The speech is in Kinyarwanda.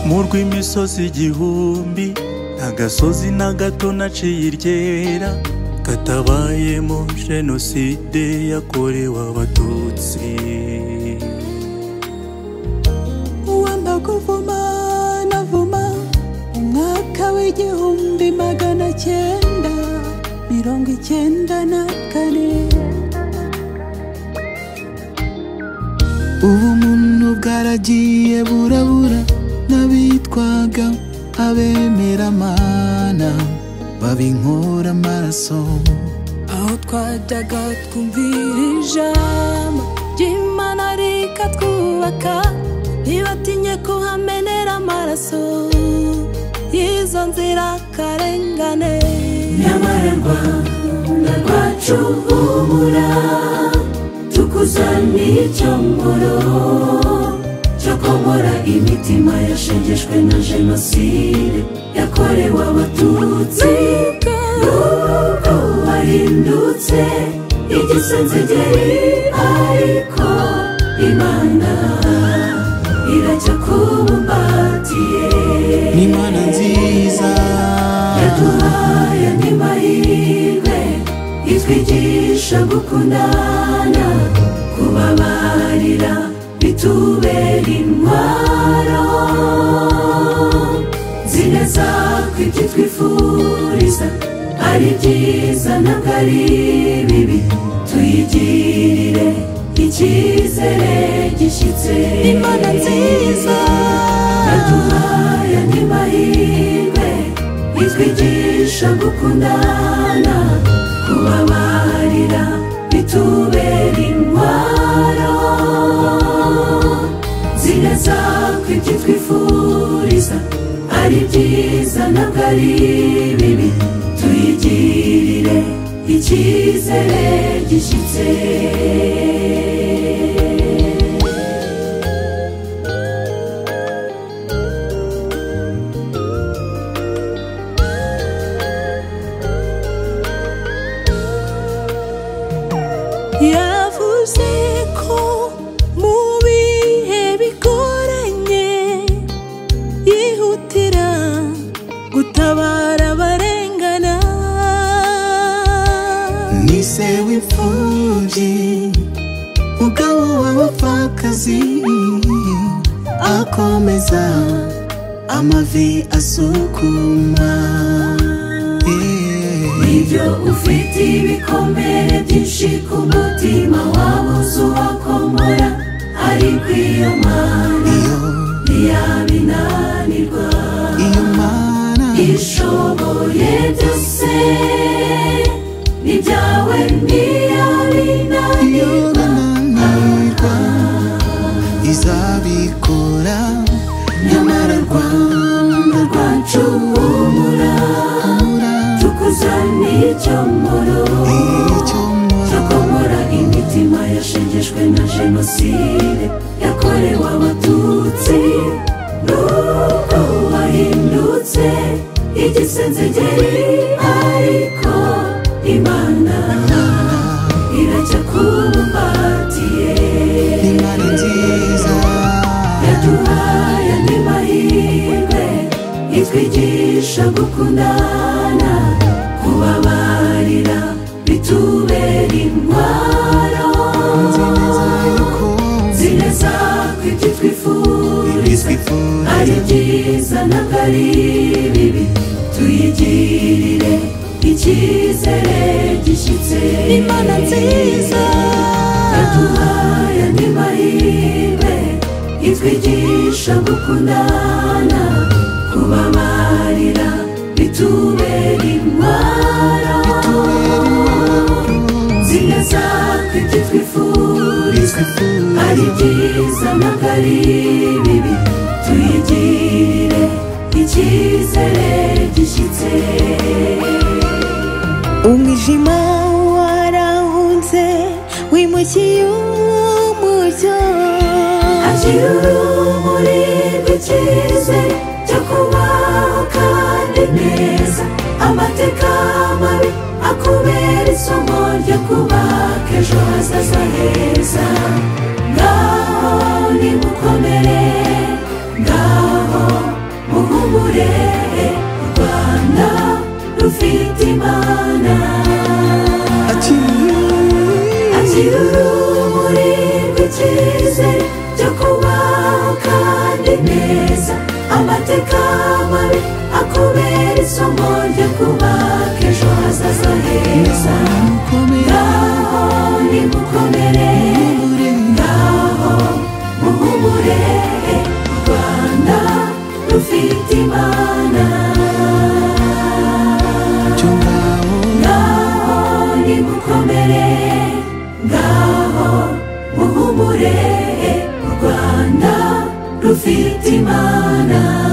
mu rw'imisozi igihumbi nta gasozi na gato naciye iryera katabayemo jenoside yakorewe abatutsi. uwamba kuvuma navuma umwaka w'igihumbi 1994. ubumuntu bwaragiye burabura n'abitwaga abemeramana babinkora amaraso. aho twajyaga twumvira ijambo ry'Imana rikatwubaka ntibatinye kuhamenera amaraso y'izo nzirakarengane. nyamara Rwanda rwacu humura tukuzaniye icyomoro cyo komora imitima yashegeshwe na jenoside yakorewe abatutsi. nubwo wahindutse igisenzegeri ariko Imana iracyakubumbatiye. n'Imana nziza yaduhaye andi mahirwe itwigisha gukundana kubabarira bitubera intwaro. nzi neza ko ibyo twifuriza ari byiza ntabwo ari bibi tuyigirire icyizere gishyitse. Imana nziza yaduhaye andi mahirwe itwigisha gukundana kubabarira bitubera intwaro. nzi neza ko ibyo twifuriza ari byiza ntabwo ari bibi tuyigirire icyizere gishyitse. yavuze ko mu bihe bigoranye yihutira gutabara abarengana. ni se w'imfubyi mugabo w'abapfakazi akomeza amavi asukuma. nibyo ufite ibikomere byinshi ku mutima wabuze uwakomora ariko iyo Mana ntiyabinanirwa. iyo Mana ishoboye byose n'ibyawe ntiyabinanirwa. izabikora nyamara Rwanda rwacu humura tukuzaniye icyomoro cyo komora imitima yashegeshwe na jenoside yakorewe abatutsi. nubwo wahindutse igisenzegeri ariko Imana iracyakubumbatiye. n'Imana nziza yaduhaye andi mahirwe itwigisha gukundana kubabarira bitubera intwaro. nzi neza ko ibyo twifuriza ari byiza ntabwo ari bibi tuyigirire icyizere gishyitse. Imana nziza yaduhaye andi mahirwe itwigisha gukundana kubabarira bitubera intwaro. nzi neza ko ibyo twifuriza ari byiza ntabwo ari bibi tuyigirire icyizere gishyitse. umwijima warahunze wimukiye umucyo. akira urumuri rw'icyizere cyo kubaho kandi neza. amateka mabi akubera isomo ryo kubaka ejo hazaza heza. ngaho nimukomere ngaho u Rwanda rufite Imana. Ngaho nimukomere, ngaho muhumure, u Rwanda rufite Imana.